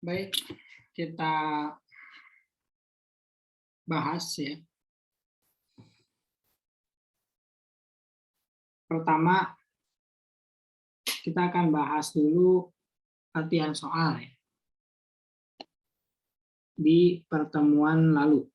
Baik, kita bahas ya. Pertama, kita akan bahas dulu latihan soal ya, di pertemuan lalu.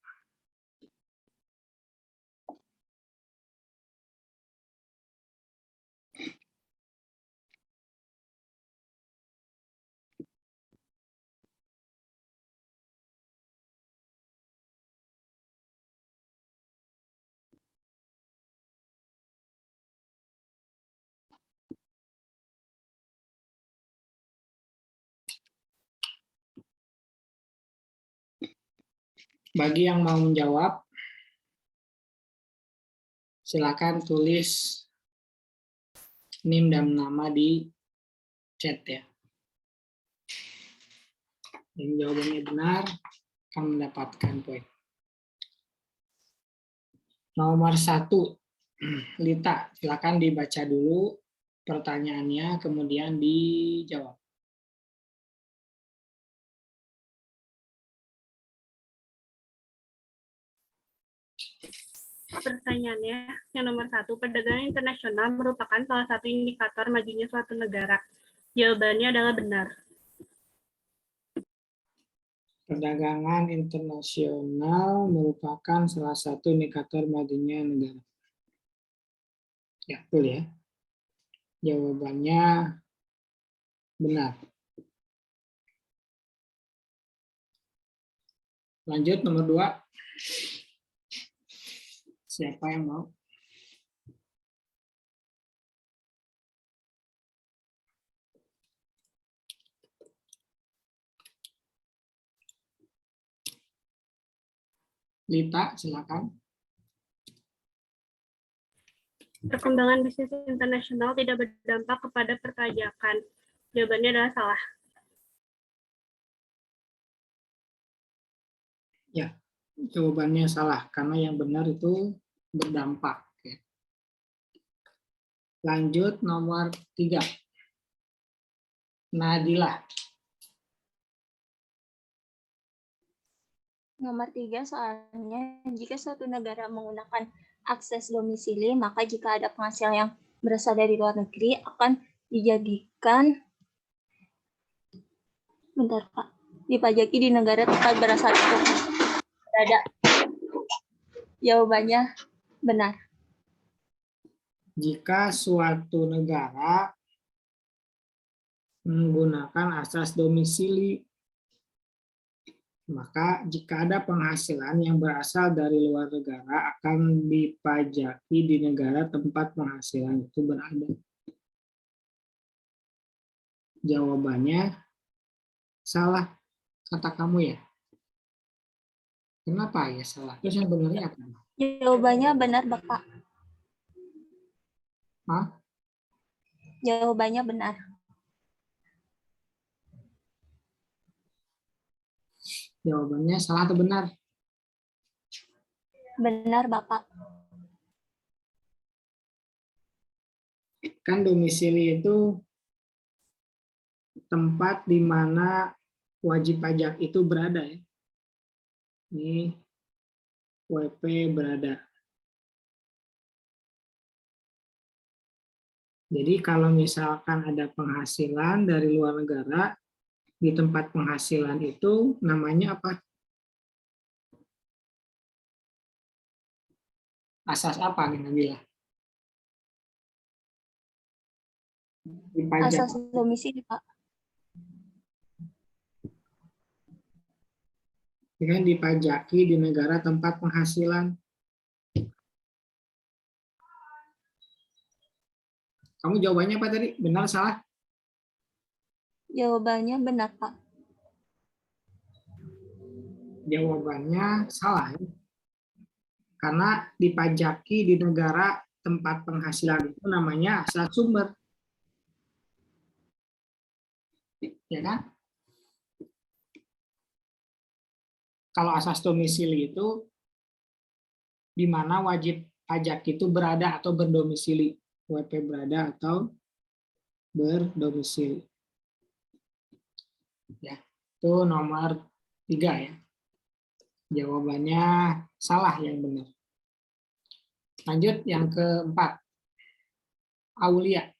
Bagi yang mau menjawab, silakan tulis NIM dan nama di chat ya. Yang jawabannya benar akan mendapatkan poin. Nomor 1, Lita, silakan dibaca dulu pertanyaannya, kemudian dijawab. Pertanyaannya, yang nomor 1, perdagangan internasional merupakan salah satu indikator majunya suatu negara. Jawabannya adalah benar. Perdagangan internasional merupakan salah satu indikator majunya negara. Ya, betul ya. Jawabannya benar. Lanjut nomor 2. Siapa yang mau? Lita, silakan. Perkembangan bisnis internasional tidak berdampak kepada perpajakan. Jawabannya adalah salah. Ya, jawabannya salah karena yang benar itu berdampak. Lanjut nomor 3. Nadila. Nomor 3 soalnya, jika suatu negara menggunakan akses domisili, maka jika ada penghasilan yang berasal dari luar negeri akan dijadikan dipajaki di negara tempat berasal itu berada. Jawabannya benar. Jika suatu negara menggunakan asas domisili, maka jika ada penghasilan yang berasal dari luar negara akan dipajaki di negara tempat penghasilan itu berada. Jawabannya salah, kata kamu ya. Kenapa ya salah? Terus yang benarnya apa? Jawabannya benar, Bapak. Hah? Jawabannya benar. Jawabannya salah atau benar? Benar, Bapak. Kan domisili itu tempat di mana wajib pajak itu berada ya. Ini WP berada. Jadi kalau misalkan ada penghasilan dari luar negara, di tempat penghasilan itu namanya apa? Asas apa nih Nabila? Dipajak. Asas domisili, Pak. Dengan dipajaki di negara tempat penghasilan. Kamu jawabannya apa tadi? Benar, salah? Jawabannya benar, Pak. Jawabannya salah. Karena dipajaki di negara tempat penghasilan itu namanya asal sumber. Ya kan? Kalau asas domisili itu di mana wajib pajak itu berada atau berdomisili. WP berada atau berdomisili. Ya, itu nomor 3 ya. Jawabannya salah yang benar. Lanjut yang keempat. Aulia.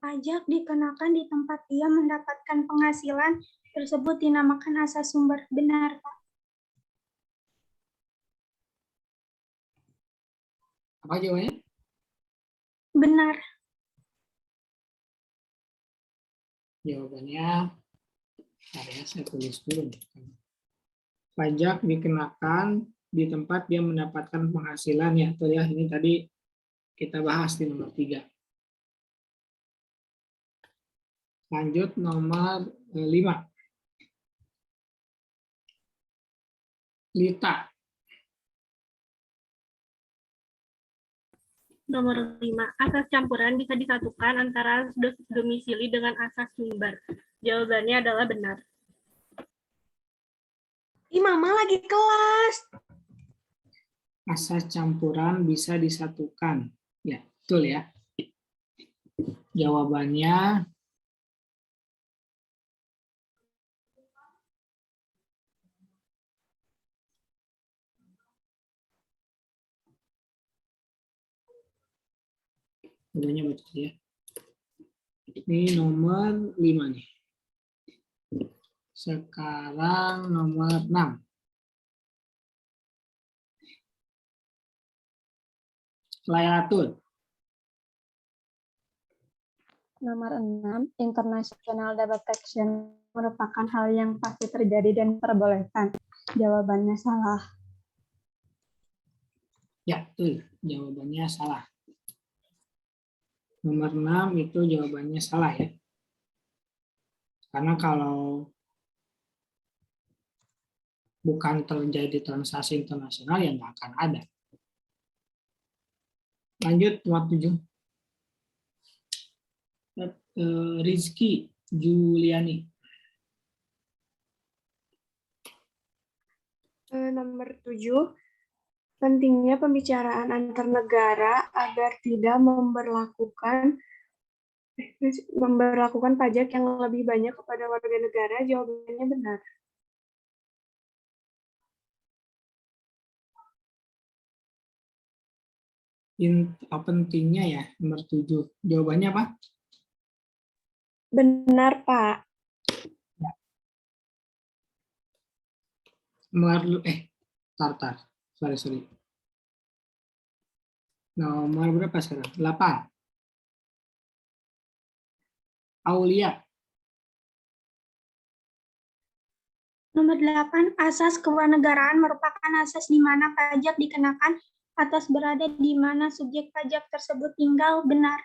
Pajak dikenakan di tempat dia mendapatkan penghasilan tersebut dinamakan asas sumber. Benar, Pak. Apa jawabannya? Benar. Jawabannya, saya tulis dulu. Pajak dikenakan di tempat dia mendapatkan penghasilan ya. Tuh ya, ini tadi kita bahas di nomor 3. Lanjut nomor 5. Lita. Nomor 5. Asas campuran bisa disatukan antara domisili dengan asas sumber. Jawabannya adalah benar. Mama lagi kelas. Asas campuran bisa disatukan. Ya, betul ya. Jawabannya betul ya. Ini nomor 5 nih. Sekarang nomor 6. Laylatul. Nomor 6, international double taxation merupakan hal yang pasti terjadi dan diperbolehkan. Jawabannya salah. Ya, betul. Jawabannya salah. Nomor 6 itu jawabannya salah ya. Karena kalau bukan terjadi transaksi internasional ya nggak akan ada. Lanjut nomor 7. Rizky Juliani. Nomor 7. Pentingnya pembicaraan antar negara agar tidak memberlakukan pajak yang lebih banyak kepada warga negara. Jawabannya benar. Pentingnya ya, nomor 7. Jawabannya apa? Benar, Pak. Tar. Sorry. Nomor berapa sekarang? 8. Aulia. Nomor 8, asas kewarganegaraan merupakan asas di mana pajak dikenakan atas berada di mana subjek pajak tersebut tinggal. Benar.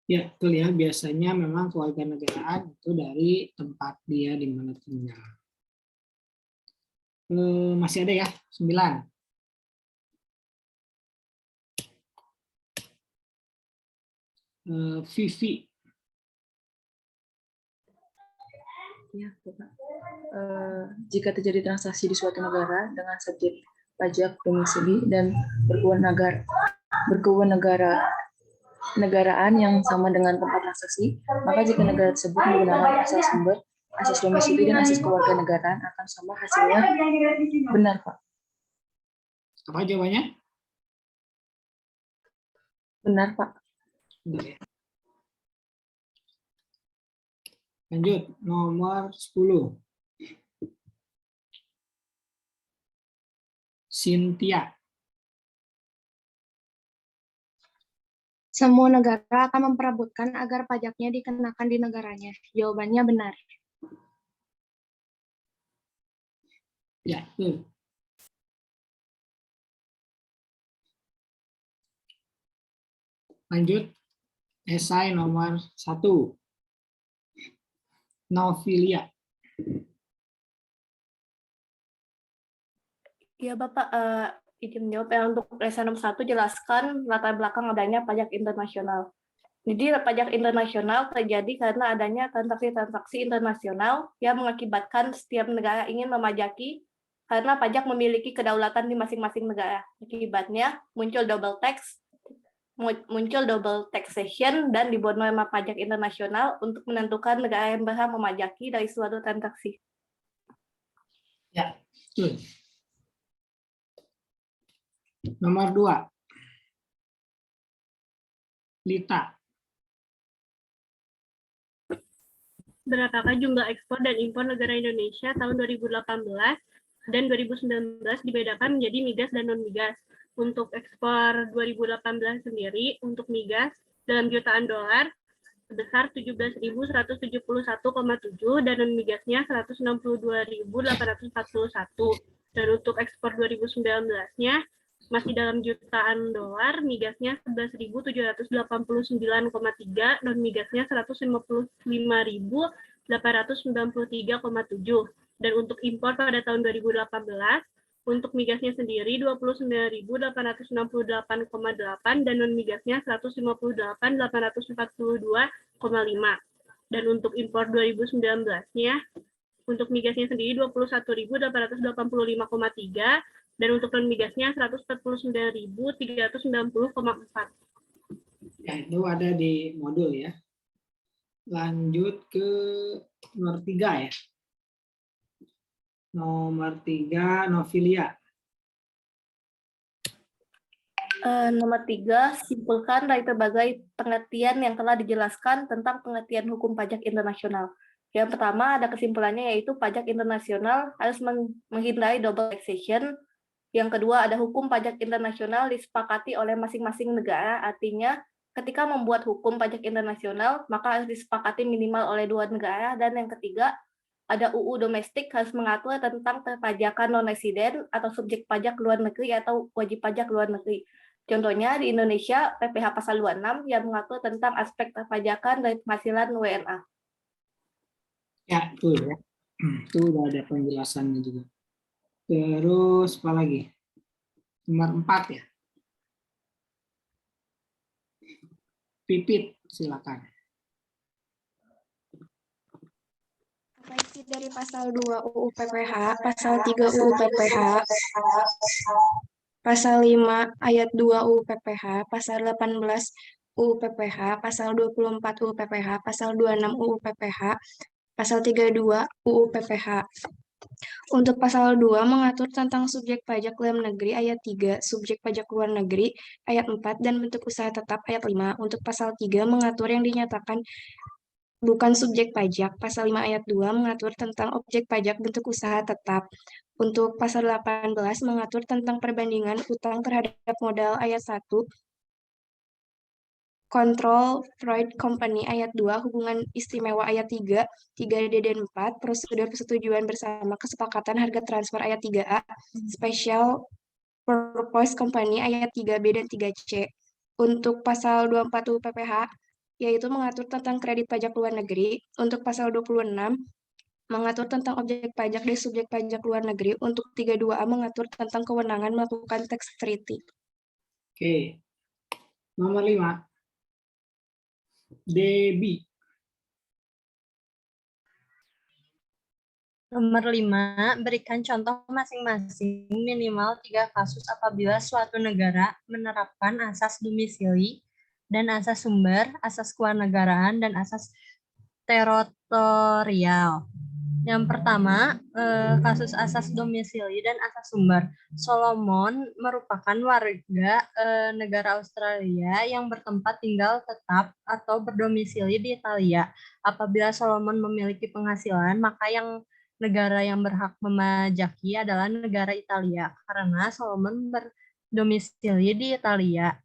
Ya, betul ya. Biasanya memang kewarganegaraan itu dari tempat dia di mana tinggal. Masih ada ya, 9. Vivi. Ya, Bapak. Jika terjadi transaksi di suatu negara dengan subjek pajak domisili dan berkewarganegaraan yang sama dengan tempat transaksi, maka jika negara tersebut menggunakan asas sumber, asas domisili dan asas kewarganegaraan akan sama hasilnya. Benar, Pak. Apa jawabannya? Benar, Pak. Benar ya. Lanjut, nomor 10. Cynthia. Semua negara akan memperebutkan agar pajaknya dikenakan di negaranya. Jawabannya benar. Ya, betul. Lanjut, esai nomor 1. Novilia. Ya Bapak, izin menjawab ya, untuk lesson nomor 1 jelaskan latar belakang adanya pajak internasional. Jadi pajak internasional terjadi karena adanya transaksi-transaksi internasional yang mengakibatkan setiap negara ingin memajaki karena pajak memiliki kedaulatan di masing-masing negara. Akibatnya muncul double taxation dan dibuat norma pajak internasional untuk menentukan negara yang berhak memajaki dari suatu transaksi. Ya, betul. Nomor 2. Lita. Berapakah jumlah ekspor dan impor negara Indonesia tahun 2018 dan 2019 dibedakan menjadi migas dan non-migas? Untuk ekspor 2018 sendiri, untuk migas dalam jutaan dolar sebesar 17.171,7 dan non-migasnya 162.841. Dan untuk ekspor 2019-nya masih dalam jutaan dolar, migasnya 11.789,3, non-migasnya 155.893,7. Dan untuk impor pada tahun 2018, untuk migasnya sendiri 29.868,8 dan non-migasnya 158.842,5. Dan untuk impor 2019-nya, untuk migasnya sendiri 21.885,3 dan untuk non-migasnya 149.390,4. Ya, itu ada di modul ya. Lanjut ke nomor 3 ya. Nomor 3, Novilia. Nomor 3, simpulkan dari berbagai pengertian yang telah dijelaskan tentang pengertian hukum pajak internasional. Yang pertama ada kesimpulannya yaitu pajak internasional harus menghindari double taxation. Yang kedua ada hukum pajak internasional disepakati oleh masing-masing negara, artinya ketika membuat hukum pajak internasional maka harus disepakati minimal oleh 2 negara. Dan yang ketiga ada UU domestik harus mengatur tentang perpajakan non-residen atau subjek pajak luar negeri atau wajib pajak luar negeri. Contohnya di Indonesia PPh pasal 26 yang mengatur tentang aspek perpajakan dari penghasilan WNA. Ya, betul ya. Itu udah ada penjelasannya juga. Terus apa lagi? Nomor 4 ya. Pipit, silakan. Apa isi dari pasal 2 UU PPH, pasal 3 UU PPH, pasal 5 ayat 2 UU PPH, pasal 18 UU PPH, pasal 24 UU PPH, pasal 26 UU PPH, pasal 32 UU PPH. Untuk pasal 2 mengatur tentang subjek pajak dalam negeri ayat 3, subjek pajak luar negeri ayat 4, dan bentuk usaha tetap ayat 5. Untuk pasal 3 mengatur yang dinyatakan bukan subjek pajak. Pasal 5 ayat 2 mengatur tentang objek pajak bentuk usaha tetap. Untuk pasal 18 mengatur tentang perbandingan utang terhadap modal ayat 1, Control Freud Company ayat 2, hubungan istimewa ayat 3, 3D dan 4, prosedur persetujuan bersama kesepakatan harga transfer ayat 3A, Special Purpose Company ayat 3B dan 3C. Untuk pasal 24 UU PPH, yaitu mengatur tentang kredit pajak luar negeri. Untuk pasal 26, mengatur tentang objek pajak dan subjek pajak luar negeri. Untuk 32A mengatur tentang kewenangan melakukan tax treaty. Oke. Nomor 5. Debbie. Nomor 5, berikan contoh masing-masing minimal 3 kasus apabila suatu negara menerapkan asas domisili dan asas sumber, asas kewarganegaraan, dan asas teritorial. Yang pertama, kasus asas domisili dan asas sumber. Solomon merupakan warga negara Australia yang bertempat tinggal tetap atau berdomisili di Italia. Apabila Solomon memiliki penghasilan, maka negara yang berhak memajaki adalah negara Italia, karena Solomon berdomisili di Italia.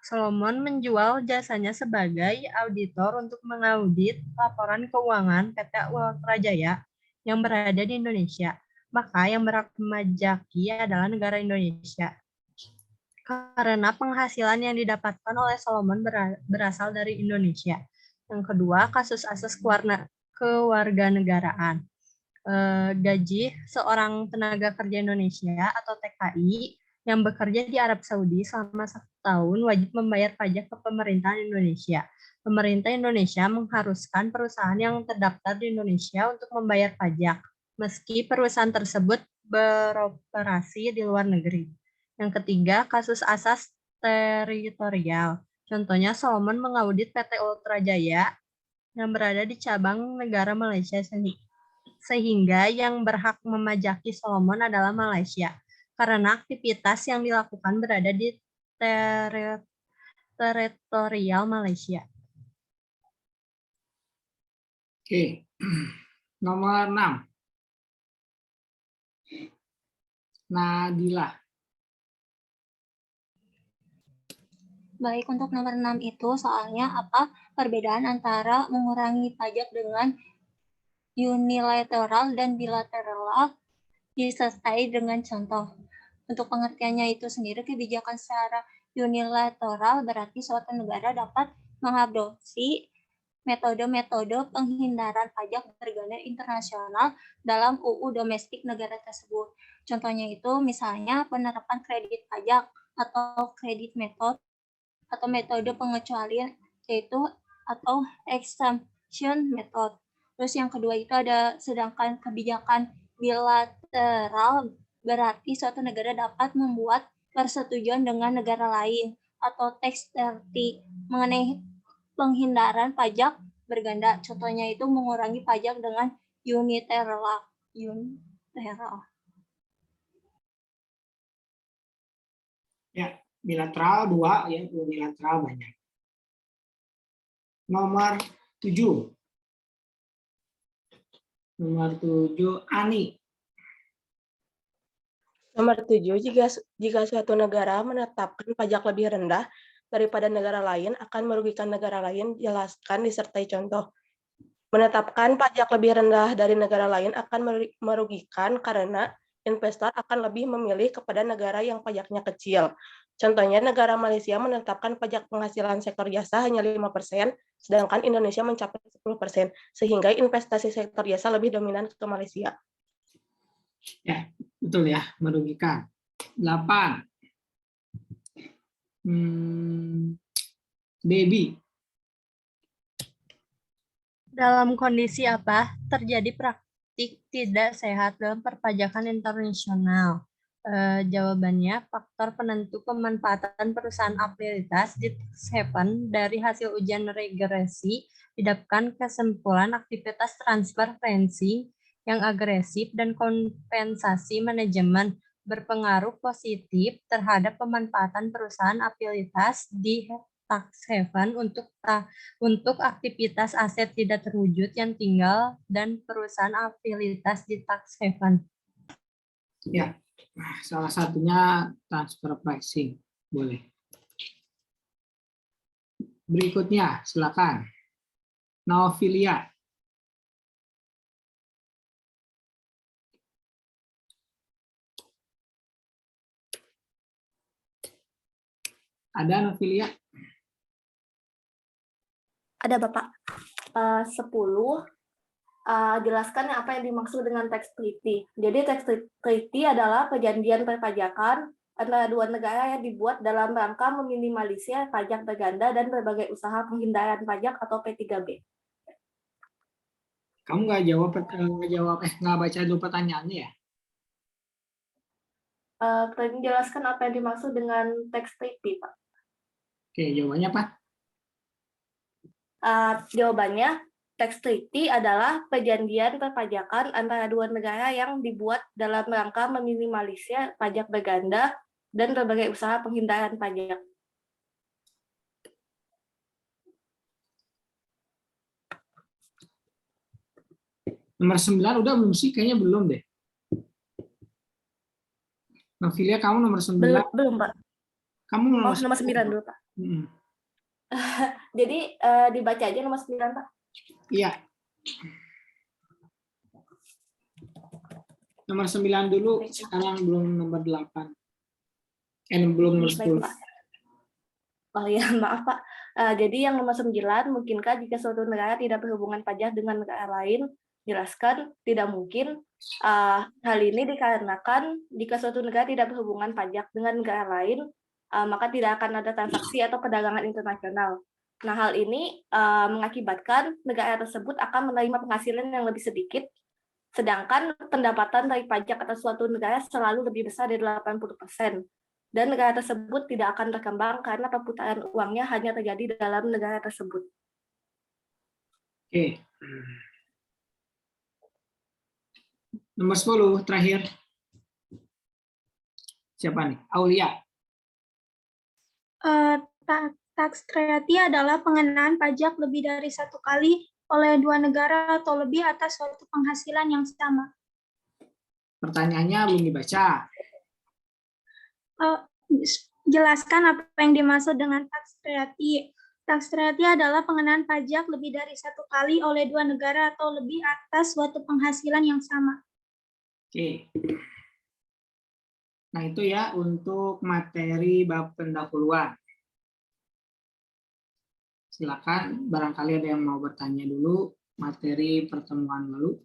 Solomon menjual jasanya sebagai auditor untuk mengaudit laporan keuangan PT Ultra Jaya yang berada di Indonesia. Maka yang berhak memajaki adalah negara Indonesia. Karena penghasilan yang didapatkan oleh Solomon berasal dari Indonesia. Yang kedua, kasus asas kewarganegaraan. Gaji seorang tenaga kerja Indonesia atau TKI yang bekerja di Arab Saudi selama 1 tahun wajib membayar pajak ke pemerintahan Indonesia. Pemerintah Indonesia mengharuskan perusahaan yang terdaftar di Indonesia untuk membayar pajak, meski perusahaan tersebut beroperasi di luar negeri. Yang ketiga, kasus asas teritorial. Contohnya, Solomon mengaudit PT Ultra Jaya yang berada di cabang negara Malaysia, sehingga yang berhak memajaki Solomon adalah Malaysia, karena aktivitas yang dilakukan berada di teritorial Malaysia. Oke, nomor 6. Nadila. Baik, untuk nomor 6 itu soalnya apa perbedaan antara mengurangi pajak dengan unilateral dan bilateral disertai dengan contoh. Untuk pengertiannya itu sendiri, kebijakan secara unilateral berarti suatu negara dapat mengadopsi metode-metode penghindaran pajak berganda internasional dalam UU domestik negara tersebut. Contohnya itu misalnya penerapan kredit pajak atau kredit method atau metode pengecualian yaitu atau exemption method. Terus yang kedua itu ada sedangkan kebijakan bilateral berarti suatu negara dapat membuat persetujuan dengan negara lain atau tax treaty mengenai penghindaran pajak berganda. Contohnya itu mengurangi pajak dengan unilateral. Ya, bilateral 2, ya, unilateral banyak. Nomor 7. Nomor 7, Ani. Nomor 7, jika suatu negara menetapkan pajak lebih rendah daripada negara lain akan merugikan negara lain, jelaskan disertai contoh. Menetapkan pajak lebih rendah dari negara lain akan merugikan karena investor akan lebih memilih kepada negara yang pajaknya kecil. Contohnya, negara Malaysia menetapkan pajak penghasilan sektor jasa hanya 5%, sedangkan Indonesia mencapai 10%, sehingga investasi sektor jasa lebih dominan ke Malaysia. Ya, betul ya, merugikan. 8. Baby. Dalam kondisi apa terjadi praktik tidak sehat dalam perpajakan internasional? Jawabannya, faktor penentu pemanfaatan perusahaan afiliatas di Tax Haven dari hasil ujian regresi didapatkan kesimpulan aktivitas transparansi yang agresif dan kompensasi manajemen berpengaruh positif terhadap pemanfaatan perusahaan afiliatas di tax haven untuk aktivitas aset tidak terwujud yang tinggal dan perusahaan afiliatas di tax haven. Ya, salah satunya transfer pricing, boleh. Berikutnya, silakan. Novilia. Ada Novilia? Ada Bapak. 10. Jelaskan apa yang dimaksud dengan tax treaty. Jadi tax treaty adalah perjanjian perpajakan antara dua negara yang dibuat dalam rangka meminimalisir pajak berganda dan berbagai usaha penghindaran pajak atau P3B. Kamu nggak baca dulu pertanyaannya ya? Jelaskan apa yang dimaksud dengan tax treaty, Pak. Oke, jawabannya apa? Jawabannya, tax treaty adalah perjanjian perpajakan antara dua negara yang dibuat dalam rangka meminimalisir pajak berganda dan berbagai usaha penghindaran pajak. Nomor 9 udah belum sih? Kayaknya belum deh. Novilia, kamu nomor 9? Belum, Pak. Kamu nomor 9 dulu, Pak. Jadi dibaca aja nomor 9, Pak. Iya. Nomor 9 dulu, sekarang belum nomor 8. Belum nomor 10. Oh ya, maaf Pak. Jadi yang nomor 9, mungkinkah jika suatu negara tidak berhubungan pajak dengan negara lain, Jelaskan tidak mungkin. Hal ini dikarenakan jika suatu negara tidak berhubungan pajak dengan negara lain, maka tidak akan ada transaksi atau perdagangan internasional. Nah, hal ini mengakibatkan negara tersebut akan menerima penghasilan yang lebih sedikit, sedangkan pendapatan dari pajak atas suatu negara selalu lebih besar dari 80%. Dan negara tersebut tidak akan berkembang karena perputaran uangnya hanya terjadi dalam negara tersebut. Oke. Nomor 10 terakhir. Siapa nih? Aulia. Tax treaty adalah pengenaan pajak lebih dari satu kali oleh dua negara atau lebih atas suatu penghasilan yang sama. Pertanyaannya belum dibaca. Jelaskan apa yang dimaksud dengan tax treaty. Tax treaty adalah pengenaan pajak lebih dari satu kali oleh dua negara atau lebih atas suatu penghasilan yang sama. Oke. Nah, itu ya untuk materi bab pendahuluan. Silakan, barangkali ada yang mau bertanya dulu materi pertemuan lalu.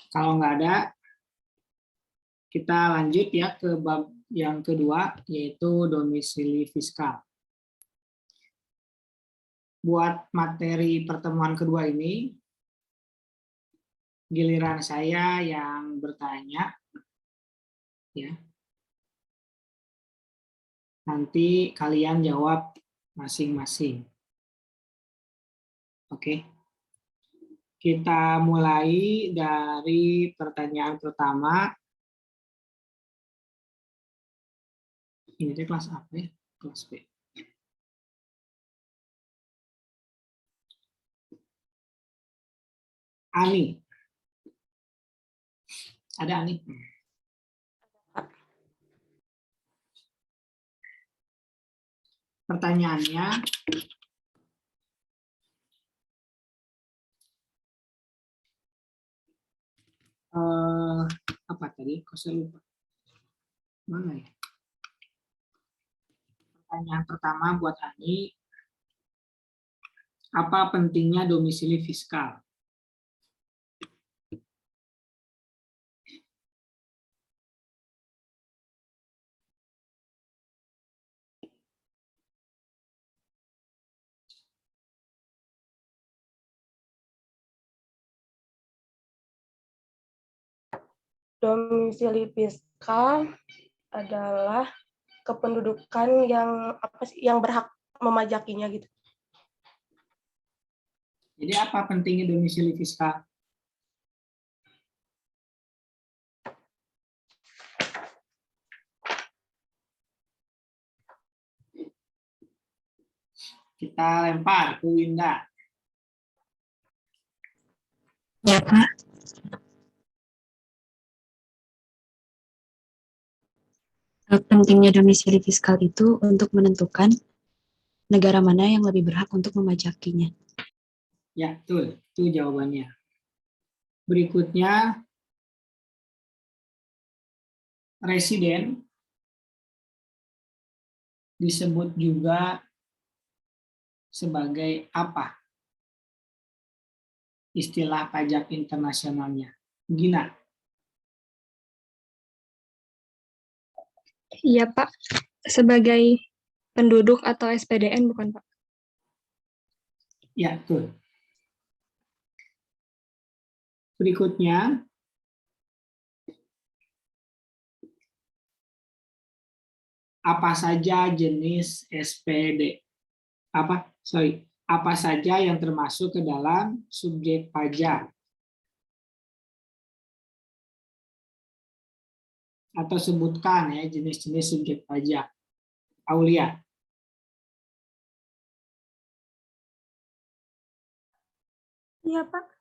Kalau nggak ada, kita lanjut ya ke bab yang kedua, yaitu domisili fiskal. Buat materi pertemuan kedua ini, giliran saya yang bertanya, ya. Nanti kalian jawab masing-masing. Oke. Kita mulai dari pertanyaan pertama. Ini dia kelas apa ya? Kelas B. Ani. Ada Ani? Pertanyaannya, apa tadi? Kok saya lupa? Mana ya? Pertanyaan pertama buat Ani, apa pentingnya domisili fiskal? Domisili fiskal adalah kependudukan yang berhak memajakinya gitu. Jadi apa pentingnya domisili fiskal? Kita lempar ke Winda. Ya, Pak. Pentingnya domisili fiskal itu untuk menentukan negara mana yang lebih berhak untuk memajakinya. Ya, betul. Itu jawabannya. Berikutnya, residen disebut juga sebagai apa? Istilah pajak internasionalnya. Gina. Iya, Pak. Sebagai penduduk atau SPDN, bukan, Pak? Ya, betul. Berikutnya, apa saja jenis SPD? Apa saja yang termasuk ke dalam subjek pajak? Atau sebutkan ya jenis-jenis subjek pajak. Aulia. Iya, Pak.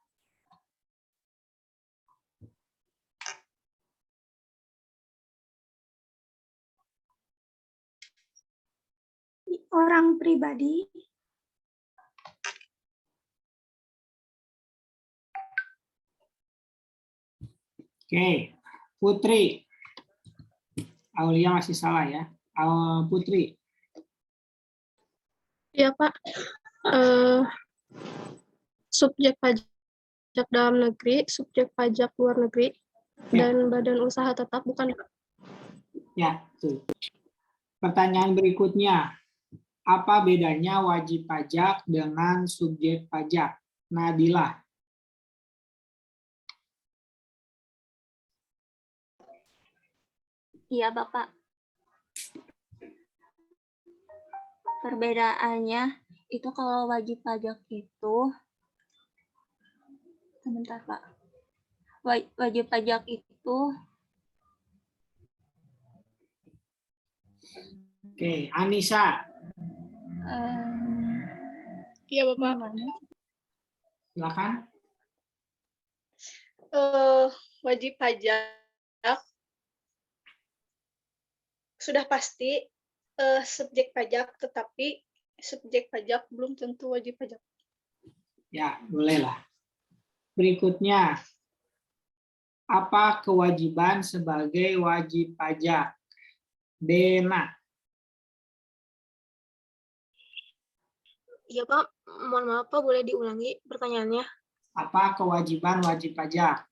Orang pribadi. Oke, Putri. Aulia masih salah ya. Putri. Iya, Pak. Subjek pajak dalam negeri, subjek pajak luar negeri, Ya. dan badan usaha tetap, bukan, Pak? Ya, betul. Pertanyaan berikutnya. Apa bedanya wajib pajak dengan subjek pajak? Nadilah. Iya, Bapak. Perbedaannya itu kalau wajib pajak itu, sebentar Pak, wajib pajak itu, Oke, Anissa. Iya, Bapak. Silakan. Wajib pajak sudah pasti subjek pajak, tetapi subjek pajak belum tentu wajib pajak. Ya, bolehlah. Berikutnya, apa kewajiban sebagai wajib pajak? Dena. Iya, Pak. Mohon maaf, Pak. Boleh diulangi pertanyaannya? Apa kewajiban wajib pajak?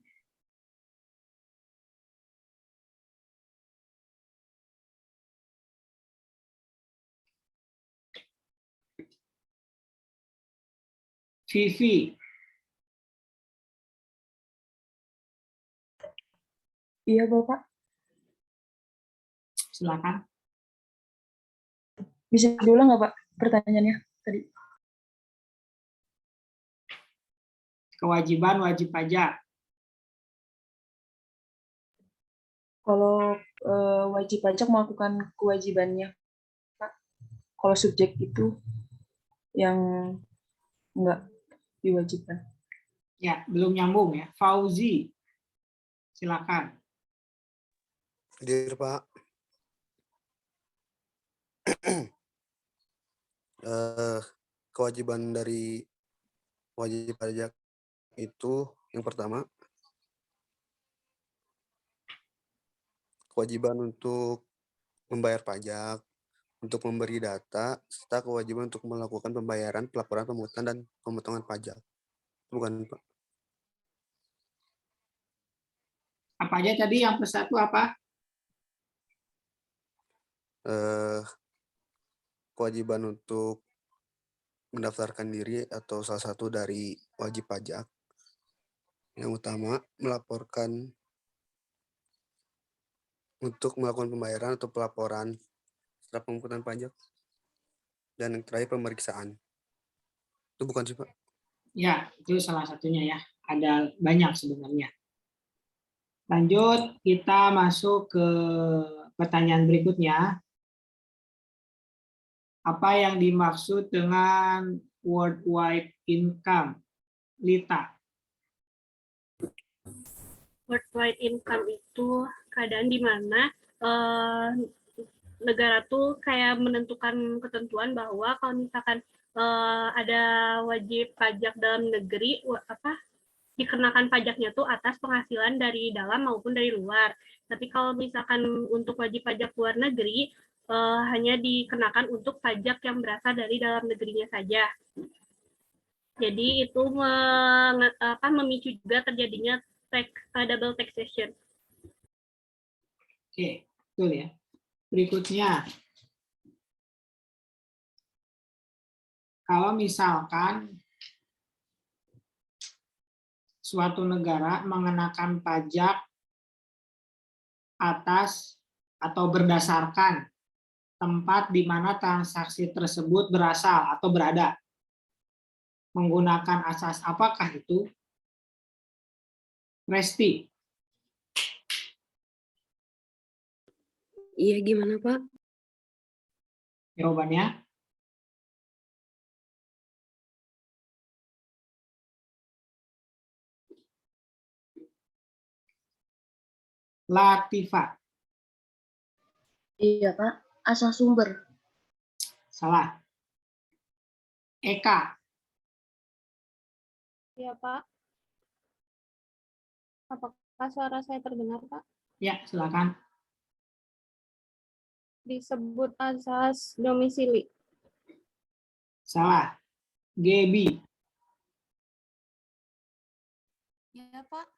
Vivi. Iya, Bapak. Silakan. Bisa diulang nggak, Pak, pertanyaannya tadi? Kewajiban wajib pajak. Kalau wajib pajak melakukan kewajibannya, Pak. Kalau subjek itu yang enggak diwajibkan. Ya, belum nyambung ya. Fauzi. Silakan. Hadir, Pak. Kewajiban dari wajib pajak itu yang pertama, kewajiban untuk membayar pajak, untuk memberi data, serta kewajiban untuk melakukan pembayaran, pelaporan, pemungutan, dan pemotongan pajak. Bukan, Pak. Apa aja tadi yang persatu apa? Kewajiban untuk mendaftarkan diri atau salah satu dari wajib pajak. Yang utama, melaporkan untuk melakukan pembayaran atau pelaporan setelah pemungutan pajak. Dan yang terakhir, pemeriksaan. Itu bukan sih, Pak? Ya, itu salah satunya ya. Ada banyak sebenarnya. Lanjut, kita masuk ke pertanyaan berikutnya. Apa yang dimaksud dengan worldwide income? Lita. Worldwide income itu keadaan di mana negara tuh kayak menentukan ketentuan bahwa kalau misalkan ada wajib pajak dalam negeri, dikenakan pajaknya tuh atas penghasilan dari dalam maupun dari luar. Tapi kalau misalkan untuk wajib pajak luar negeri, hanya dikenakan untuk pajak yang berasal dari dalam negerinya saja. Jadi itu memicu juga terjadinya double taxation. Oke, betul ya. Berikutnya, kalau misalkan suatu negara mengenakan pajak atas atau berdasarkan tempat di mana transaksi tersebut berasal atau berada, menggunakan asas apakah itu? Resti. Iya, gimana, Pak? Jawabannya? Latifa. Iya, Pak. Asal sumber. Salah. Eka. Iya, Pak. Apakah suara saya terdengar, Pak? Ya, silakan. disebut asas domisili. Salah. Gaby, Ya, Pak.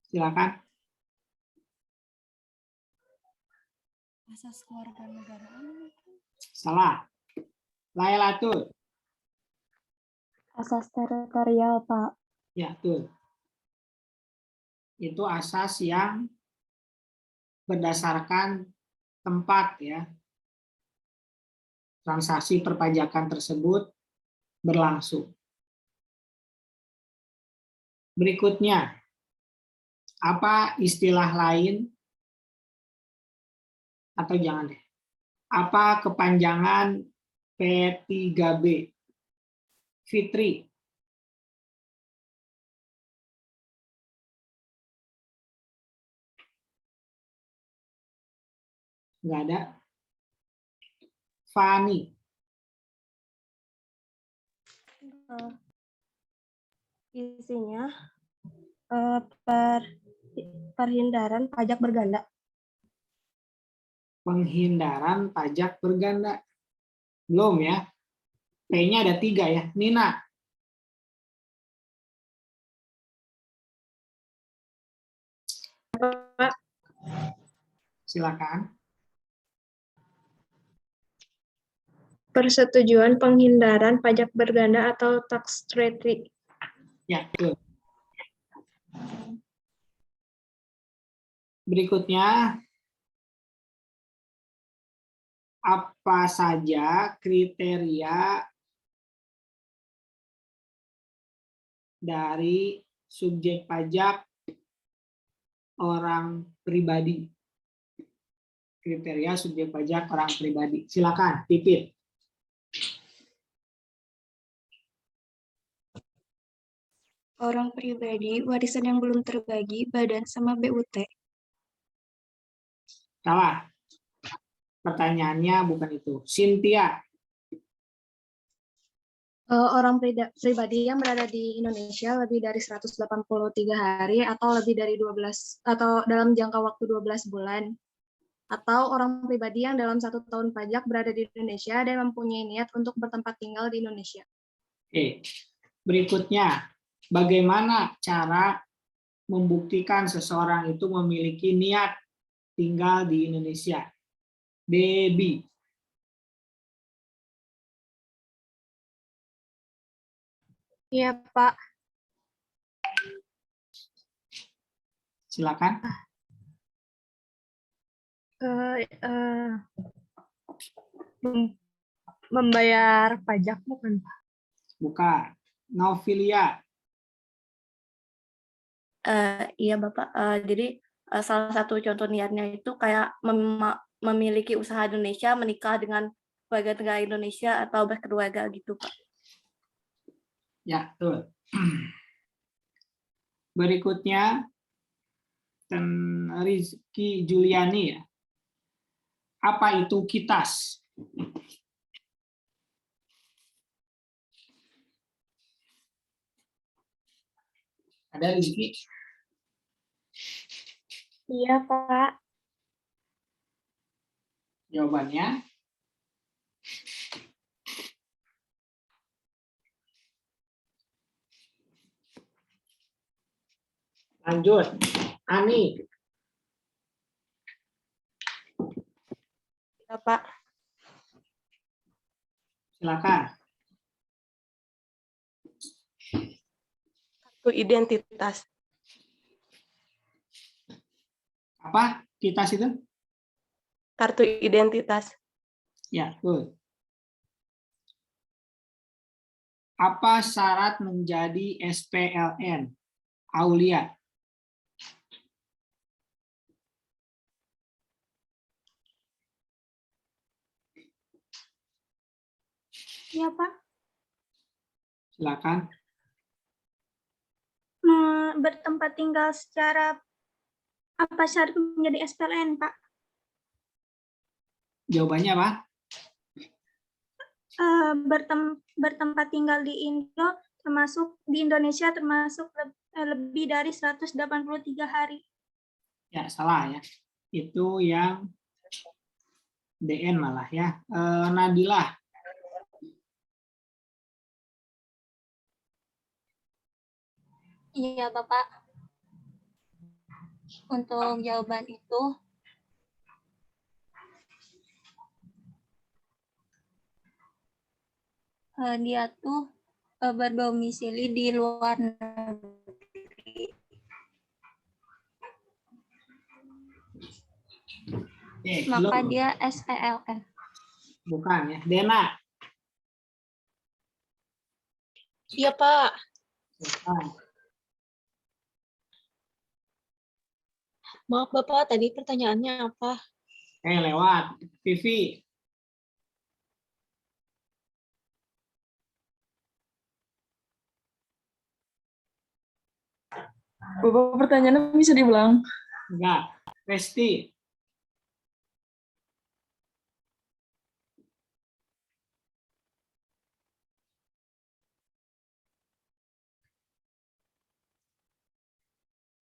silakan. Asas kewarganegaraan. Salah. Lailatul. Asas teritorial, Pak. Ya, betul. Itu asas yang berdasarkan tempat ya. Transaksi perpajakan tersebut berlangsung. Berikutnya, apa istilah lain atau jangan deh. Apa kepanjangan P3B? Fitri. Nggak ada. Fani. Isinya perhindaran pajak berganda. Penghindaran pajak berganda. Belum ya. P-nya ada 3 ya. Nina. Pak. Silakan. Persetujuan penghindaran pajak berganda atau tax treaty. Ya, betul. Berikutnya, apa saja kriteria dari subjek pajak orang pribadi? Kriteria subjek pajak orang pribadi. Silakan, Pipit. Orang pribadi, warisan yang belum terbagi, badan sama BUT. Salah. Pertanyaannya bukan itu. Cynthia. Orang pribadi yang berada di Indonesia lebih dari 183 hari atau lebih dari 12 atau dalam jangka waktu 12 bulan. Atau orang pribadi yang dalam 1 tahun pajak berada di Indonesia dan mempunyai niat untuk bertempat tinggal di Indonesia. Oke. Berikutnya, bagaimana cara membuktikan seseorang itu memiliki niat tinggal di Indonesia? Debbie. Iya, Pak. Silakan. Membayar pajak bukan, Pak? Bukan. Novilia. Iya Bapak, jadi salah satu contoh niatnya itu kayak memiliki usaha Indonesia, menikah dengan warga negara Indonesia atau berkeluarga gitu Pak. Ya, betul. Berikutnya, Rizky Juliani ya. Apa itu kitas? Ada Rizky? Iya, Pak. Jawabannya? Lanjut. Ani. Ya, Pak. Silakan. Kartu identitas. Apa kitas itu? Kartu identitas. Ya, betul. Apa syarat menjadi SPLN? Aulia. Iya, Pak. Silakan. Bertempat tinggal secara apa syarat menjadi SPLN, Pak? Jawabannya apa? Bertempat tinggal di Indonesia termasuk lebih dari 183 hari. Ya, salah ya. Itu yang DN malah ya. Nadilah. Iya, Bapak. Untuk jawaban itu, dia tuh berdomisili di luar negeri. Oke, Maka belum. dia SPLN. Bukan ya. Dena. Iya, Pak. Bukan. Maaf, Bapak. Tadi pertanyaannya apa? Lewat. Vivi. Bapak pertanyaannya bisa diulang? Enggak. Resti.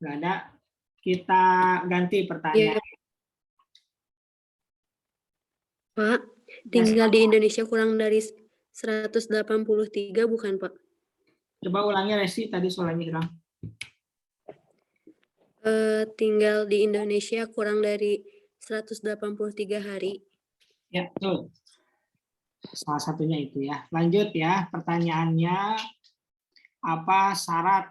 Enggak ada. Kita ganti pertanyaan. Pak, tinggal di Indonesia kurang dari 183 bukan, Pak? Coba ulangi Resti tadi soalnya hilang. Tinggal di Indonesia kurang dari 183 hari. Ya, betul. Salah satunya itu ya. Lanjut ya, pertanyaannya apa syarat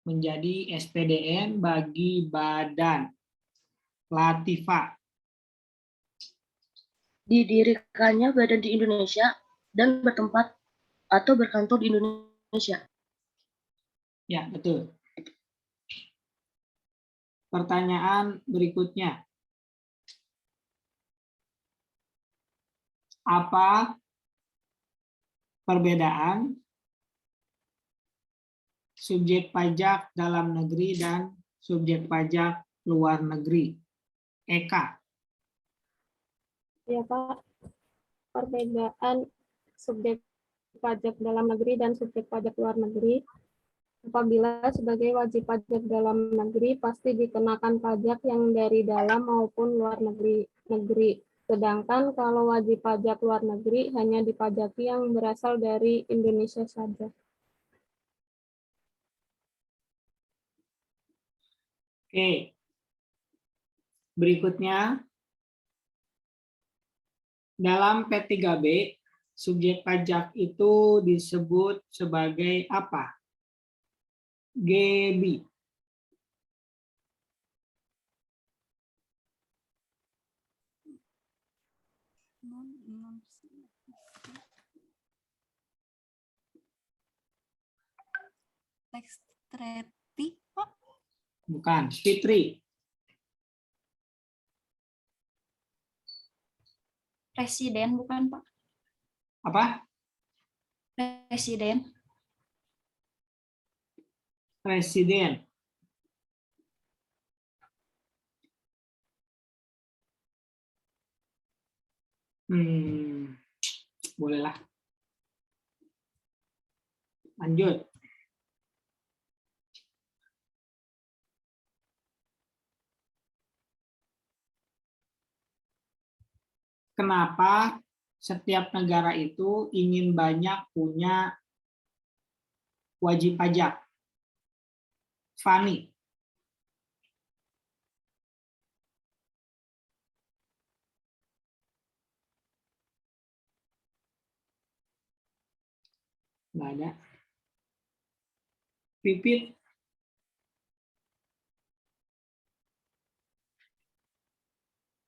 menjadi SPDN bagi Badan? Latifah. Didirikannya badan di Indonesia dan bertempat atau berkantor di Indonesia. Ya, betul. Pertanyaan berikutnya. Apa perbedaan subjek pajak dalam negeri dan subjek pajak luar negeri? Eka. Ya, Pak. Perbedaan subjek pajak dalam negeri dan subjek pajak luar negeri. Apabila sebagai wajib pajak dalam negeri pasti dikenakan pajak yang dari dalam maupun luar negeri. Sedangkan kalau wajib pajak luar negeri hanya dipajaki yang berasal dari Indonesia saja. Oke. Berikutnya, dalam P3B, subjek pajak itu disebut sebagai apa? GB. Tekstreti, Pak. Bukan, Fitri. Presiden bukan, Pak? Apa? Presiden. Presiden. Bolehlah. Lanjut. Kenapa setiap negara itu ingin banyak punya wajib pajak? Fani. Nggak ada. Pipit.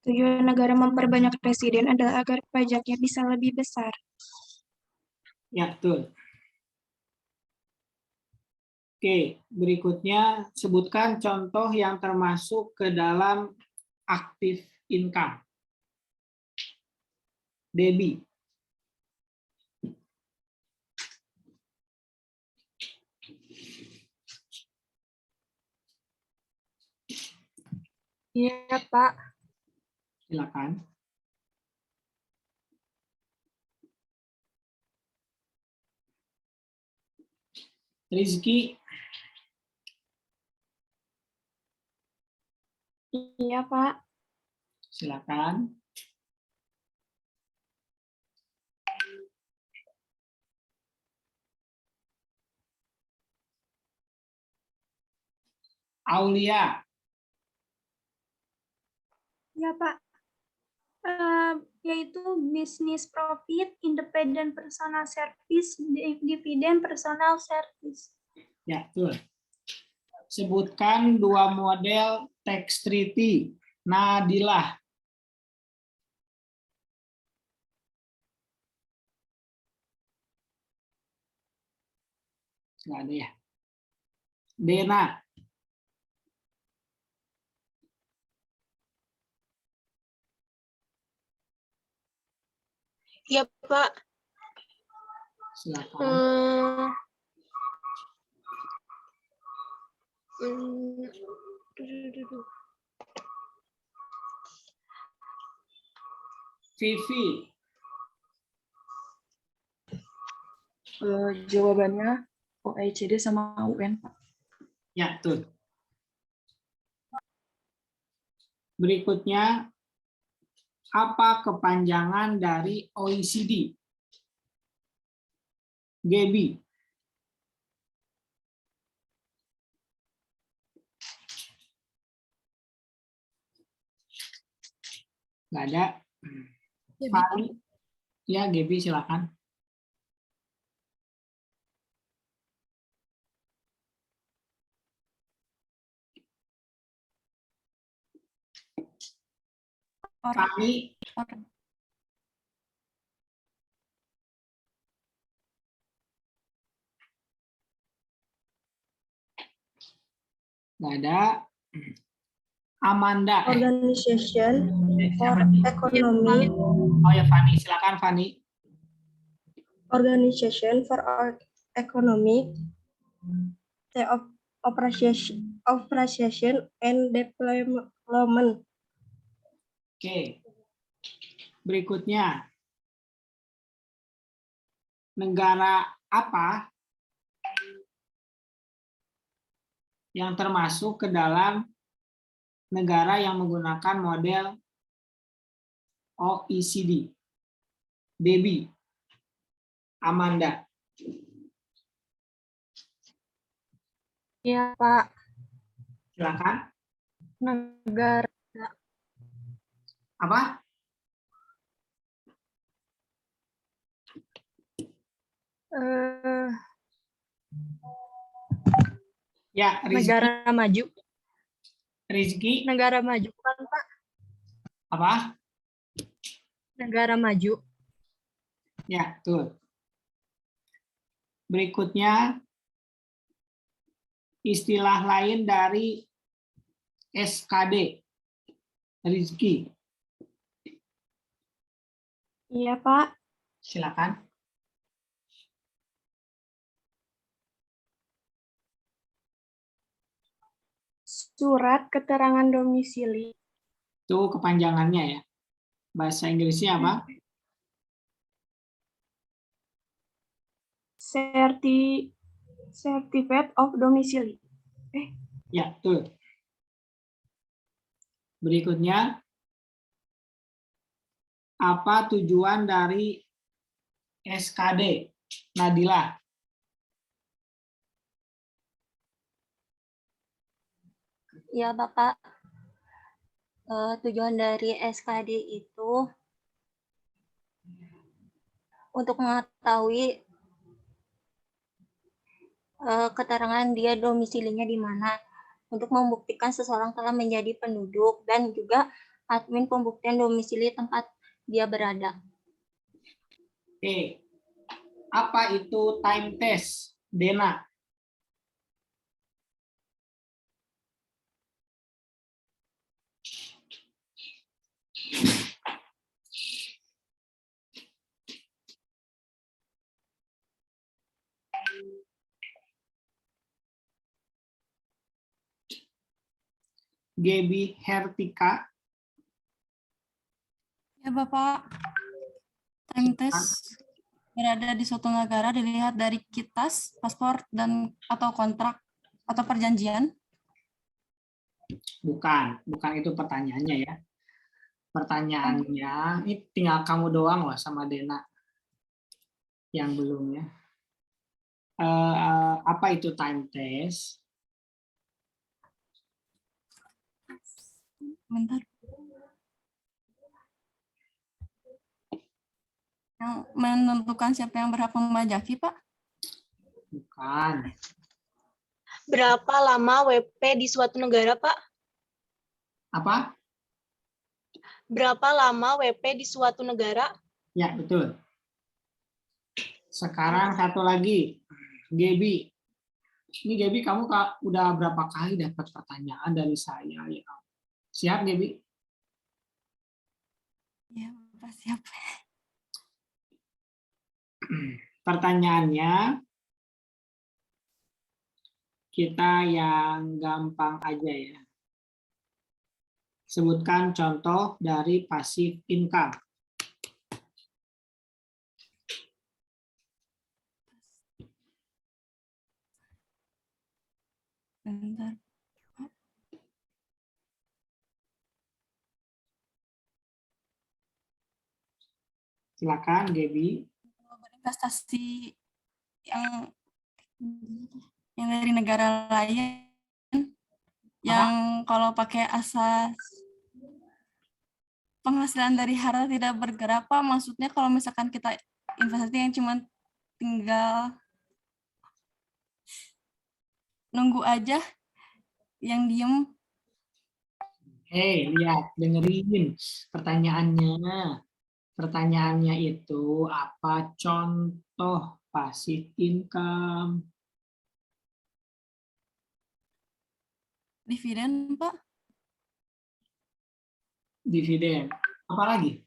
Tujuan negara memperbanyak presiden adalah agar pajaknya bisa lebih besar. Ya, betul. Oke, berikutnya sebutkan contoh yang termasuk ke dalam active income. Debbie. Iya, Pak. Silakan. Rizky. Iya, Pak. Silakan. Aulia. Ya, Pak. Yaitu business profit, independent personal service, dividend personal service. Ya, betul. Sebutkan dua model tax treaty. Nadilah. Nggak ada ya. Dena. Iya, Pak. Silakan. Vivi. Jawabannya OECD sama UN, Pak. Ya, betul. Berikutnya, apa kepanjangan dari OECD? Gaby. Nggak ada. Fani. Ya, Gaby silakan. Fani. Nggak ada. Amanda. Organization for Economic. Oh ya, Fani. Silakan, Fani. Organization for Economic, the operation and development. Oke. Berikutnya. Negara apa yang termasuk ke dalam negara yang menggunakan model OECD? Debbie. Amanda. Iya, Pak. Silakan. Negara Apa? Ya, Rizky. negara maju. Rizky. Negara maju kan, Pak? Apa? Negara maju. Ya, betul. Berikutnya, istilah lain dari SKD. Rizky. Iya, Pak. Silakan. Surat keterangan domisili. Itu kepanjangannya ya. Bahasa Inggrisnya apa? Certificate of domicile. Ya, betul. Berikutnya, apa tujuan dari SKD? Nadila. Ya, Bapak. Tujuan dari SKD itu untuk mengetahui keterangan dia domisilinya di mana, untuk membuktikan seseorang telah menjadi penduduk, dan juga admin pembuktian domisili tempat dia berada. Oke. Apa itu time test? Dena. Gaby Hertika. Ya, Bapak. Time test berada di suatu negara dilihat dari kitas, paspor, dan atau kontrak atau perjanjian. Bukan itu pertanyaannya ya. Pertanyaannya, ini tinggal kamu doang loh sama Dena yang belum ya. Apa itu time test? Bentar. Yang menentukan siapa yang berhak membajaki, Pak? Bukan. Berapa lama WP di suatu negara, Pak? Apa? Berapa lama WP di suatu negara? Ya, betul. Sekarang satu lagi. Gaby. Ini Gaby, kamu udah berapa kali dapat pertanyaan dari saya? Ya. Siap, Gaby? Ya, Pak, siap. Pertanyaannya, kita yang gampang aja ya. Sebutkan contoh dari passive income. Bentar. Silakan, Gaby. Investasi yang dari negara lain, yang kalau pakai asas penghasilan dari harta tidak bergerak, Pak, maksudnya kalau misalkan kita investasi yang cuma tinggal nunggu aja, yang diem. Hei, lihat, dengerin pertanyaannya. Pertanyaannya itu apa contoh passive income? Dividen, Pak. Dividen. Apa lagi?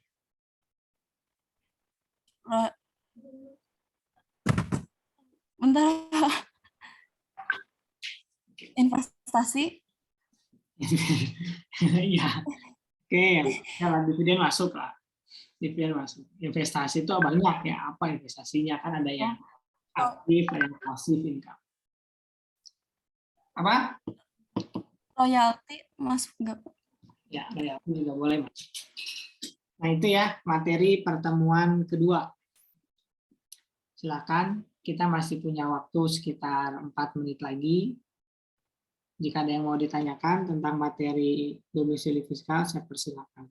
Bentar. Investasi. Iya. Oke, ya, dividen masuk lah. Dividen masuk. Investasi itu banyak ya. Apa investasinya? Kan ada yang aktif, ada yang pasif income. Apa? Royalti masuk nggak? Ya, royalti juga boleh. Nah, itu ya materi pertemuan kedua. Silakan, kita masih punya waktu sekitar 4 menit lagi. Jika ada yang mau ditanyakan tentang materi domisili fiskal, saya persilakan.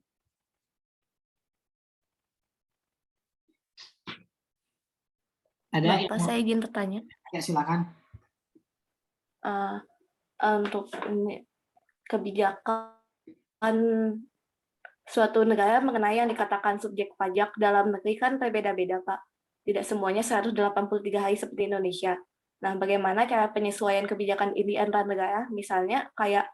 Ada Bapak, saya izin bertanya. Ya, silakan. Untuk kebijakan suatu negara mengenai yang dikatakan subjek pajak dalam negeri kan berbeda-beda, Pak. Tidak semuanya 183 hari seperti Indonesia. Nah, bagaimana cara penyesuaian kebijakan ini antar negara? Misalnya kayak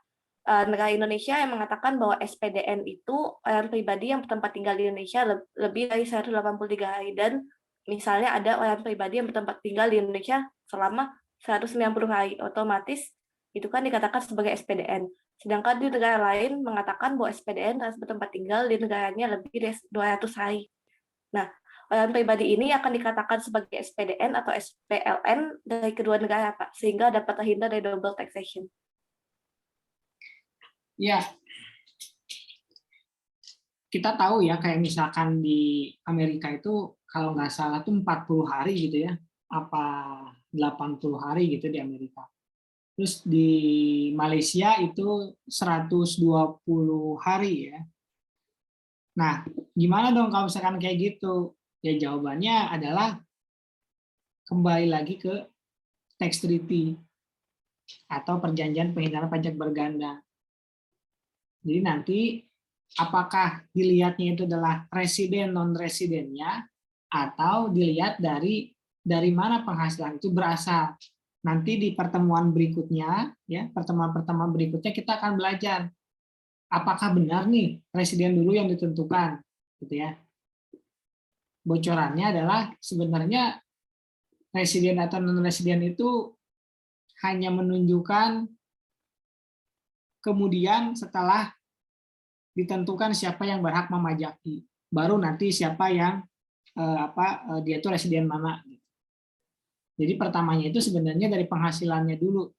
negara Indonesia yang mengatakan bahwa SPDN itu orang pribadi yang bertempat tinggal di Indonesia lebih dari 183 hari, dan misalnya ada orang pribadi yang bertempat tinggal di Indonesia selama 190 hari, otomatis itu kan dikatakan sebagai SPDN. Sedangkan di negara lain mengatakan bahwa SPDN harus bertempat tinggal di negaranya lebih dari 200 hari. Nah, orang pribadi ini akan dikatakan sebagai SPDN atau SPLN dari kedua negara, Pak, sehingga dapat terhindar dari double taxation. Ya, kita tahu ya, kayak misalkan di Amerika itu kalau nggak salah tuh 40 hari gitu ya, apa 80 hari gitu di Amerika. Terus di Malaysia itu 120 hari ya. Nah, gimana dong kalau misalkan kayak gitu? Ya jawabannya adalah kembali lagi ke tax treaty atau perjanjian penghindaran pajak berganda. Jadi nanti apakah dilihatnya itu adalah residen non-residennya atau dilihat dari mana penghasilan itu berasal. Nanti di pertemuan berikutnya, ya pertemuan berikutnya kita akan belajar apakah benar nih residen dulu yang ditentukan, gitu ya. Bocorannya adalah sebenarnya residen atau non-residen itu hanya menunjukkan kemudian setelah ditentukan siapa yang berhak memajaki, baru nanti siapa yang dia itu residen mana. Jadi pertamanya itu sebenarnya dari penghasilannya dulu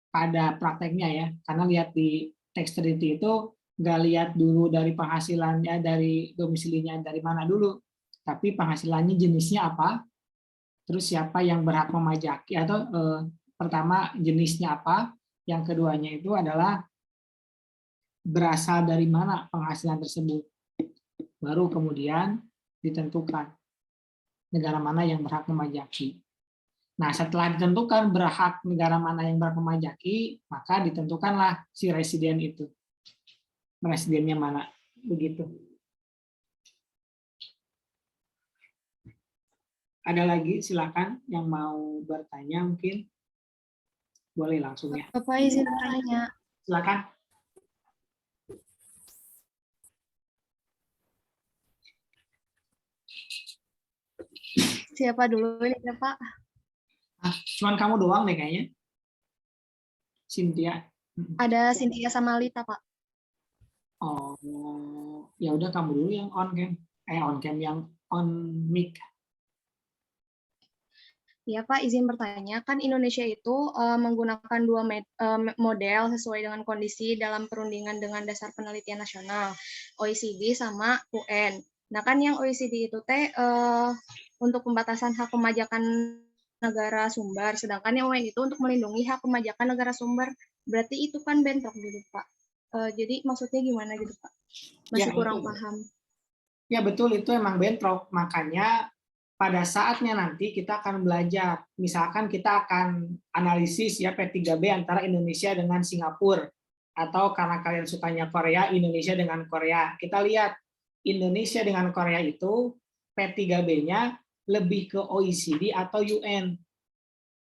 pada prakteknya ya, karena lihat di tax treaty itu nggak lihat dulu dari penghasilannya, dari domisilinya dari mana dulu, tapi penghasilannya jenisnya apa, terus siapa yang berhak memajaki, atau pertama jenisnya apa, yang keduanya itu adalah berasal dari mana penghasilan tersebut. Baru kemudian ditentukan negara mana yang berhak memajaki. Nah, setelah ditentukan berhak negara mana yang berhak memajaki, maka ditentukanlah si residen itu. Residennya mana, begitu. Ada lagi, silakan yang mau bertanya mungkin. Boleh langsung ya. Bapak izin bertanya. Silakan. Siapa dulu ini ya, Pak? Cuman kamu doang deh kayaknya. Cynthia. Ada Cynthia sama Lita, Pak. Oh, ya udah kamu dulu yang on cam. On cam yang on mic. Ya Pak, izin bertanya, kan Indonesia itu menggunakan dua model sesuai dengan kondisi dalam perundingan dengan Dasar Penelitian Nasional, OECD sama UN. Nah kan yang OECD itu untuk pembatasan hak pemajakan negara sumber, sedangkan yang UN itu untuk melindungi hak pemajakan negara sumber. Berarti itu kan bentrok gitu Pak. Jadi maksudnya gimana gitu Pak? Masih kurang paham. Ya betul, itu emang bentrok. Makanya pada saatnya nanti kita akan belajar, misalkan kita akan analisis ya P3B antara Indonesia dengan Singapura, atau karena kalian sukanya Korea, Indonesia dengan Korea. Kita lihat Indonesia dengan Korea itu P3B-nya lebih ke OECD atau UN.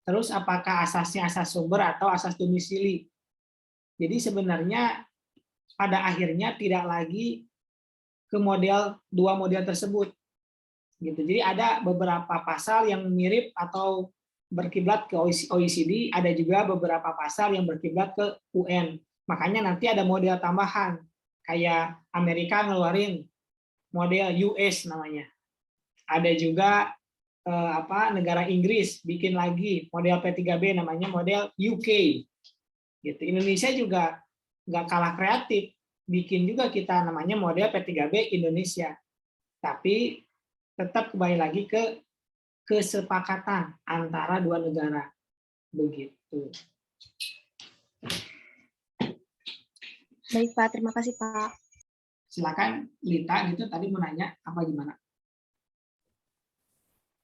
Terus apakah asasnya asas sumber atau asas domisili? Jadi sebenarnya pada akhirnya tidak lagi ke dua model tersebut. Gitu. Jadi ada beberapa pasal yang mirip atau berkiblat ke OECD, ada juga beberapa pasal yang berkiblat ke UN. Makanya nanti ada model tambahan, kayak Amerika ngeluarin model US namanya. Ada juga negara Inggris bikin lagi model P3B namanya model UK. Gitu. Indonesia juga nggak kalah kreatif, bikin juga kita namanya model P3B Indonesia. Tapi tetap kembali lagi ke kesepakatan antara dua negara. Begitu. Baik Pak, terima kasih Pak. Silakan Lita gitu tadi mau nanya apa gimana?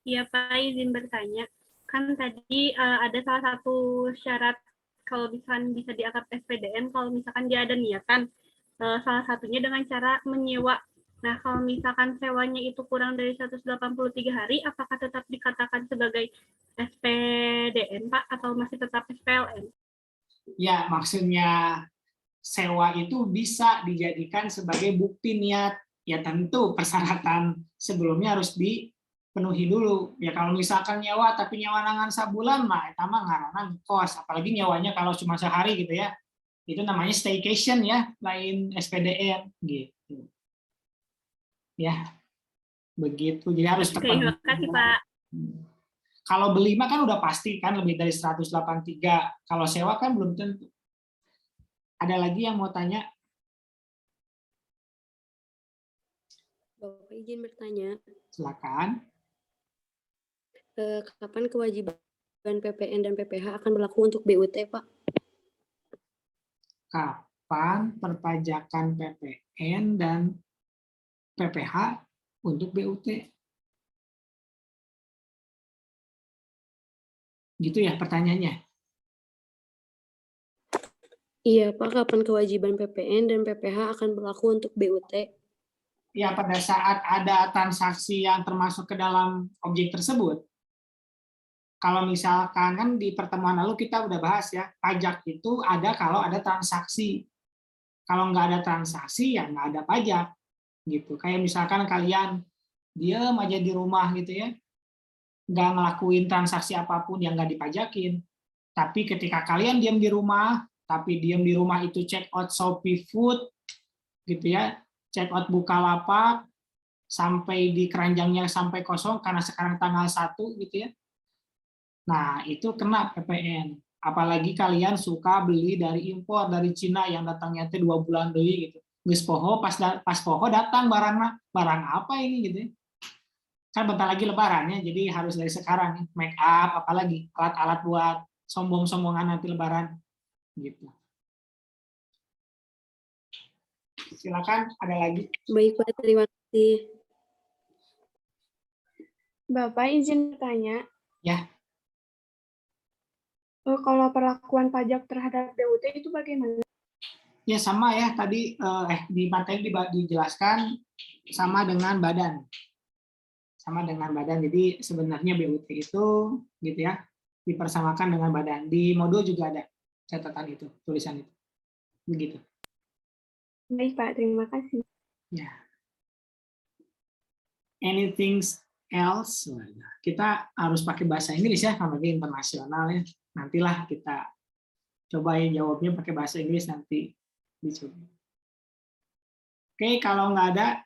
Iya Pak, izin bertanya. Kan tadi ada salah satu syarat kalau misalkan bisa dianggap SPDN kalau misalkan dia ada niatan. Salah satunya dengan cara menyewa. Nah, kalau misalkan sewanya itu kurang dari 183 hari, apakah tetap dikatakan sebagai SPDN, Pak, atau masih tetap SPLN? Ya, maksudnya sewa itu bisa dijadikan sebagai bukti niat. Ya tentu persyaratan sebelumnya harus dipenuhi dulu. Ya kalau misalkan nyewa tapi nyewa nangan sabulan, mah itu mah ngaranna kos. Apalagi nyewanya kalau cuma sehari gitu ya. Itu namanya staycation ya, lain SPDN gitu. Ya, begitu. Jadi harus tepat. Terima kasih, Pak. Kalau beli mah kan udah pasti kan lebih dari 183. Kalau sewa kan belum tentu. Ada lagi yang mau tanya? Bapak izin bertanya. Silakan. Kapan kewajiban PPN dan PPH akan berlaku untuk BUT, Pak? Kapan perpajakan PPN dan PPH untuk BUT? Gitu ya pertanyaannya? Iya, Pak. Kapan kewajiban PPN dan PPH akan berlaku untuk BUT? Ya, pada saat ada transaksi yang termasuk ke dalam objek tersebut. Kalau misalkan kan di pertemuan lalu kita udah bahas ya, pajak itu ada kalau ada transaksi. Kalau nggak ada transaksi ya nggak ada pajak. Gitu. Kayak misalkan kalian diam aja di rumah gitu ya, nggak ngelakuin transaksi apapun yang nggak dipajakin. Tapi ketika kalian diam di rumah, tapi diam di rumah itu check out Shopee Food, gitu ya, check out Bukalapak, sampai di keranjangnya sampai kosong karena sekarang tanggal 1 gitu ya. Nah itu kena PPN. Apalagi kalian suka beli dari impor dari Cina yang datangnya itu 2 bulan beli gitu. Geus poho pas poho datang barang apa ini gitu ya. Kan bentar lagi lebarannya, jadi harus dari sekarang make up, apalagi alat-alat buat sombong-sombongan nanti lebaran gitu. Silakan, ada lagi. Baik, Pak. Terima kasih. Bapak izin bertanya. Ya. Kalau perlakuan pajak terhadap BUT itu bagaimana? Ya sama ya, tadi di materi dijelaskan sama dengan badan. Sama dengan badan, jadi sebenarnya BUT itu gitu ya, dipersamakan dengan badan. Di modul juga ada catatan itu, tulisan itu. Begitu. Baik Pak, terima kasih. Ya. Anything else? Kita harus pakai bahasa Inggris ya, karena dia internasional ya. Nantilah kita cobain jawabnya pakai bahasa Inggris nanti dicoba. Oke, kalau nggak ada,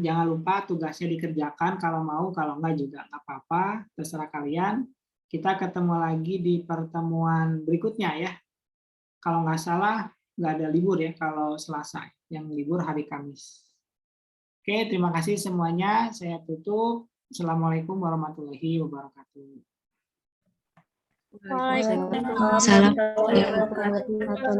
jangan lupa tugasnya dikerjakan kalau mau, kalau nggak juga nggak apa-apa, terserah kalian. Kita ketemu lagi di pertemuan berikutnya ya. Kalau nggak salah, nggak ada libur ya kalau Selasa, yang libur hari Kamis. Oke, terima kasih semuanya. Saya tutup. Assalamualaikum warahmatullahi wabarakatuh. Waalaikumsalam warahmatullahi wabarakatuh.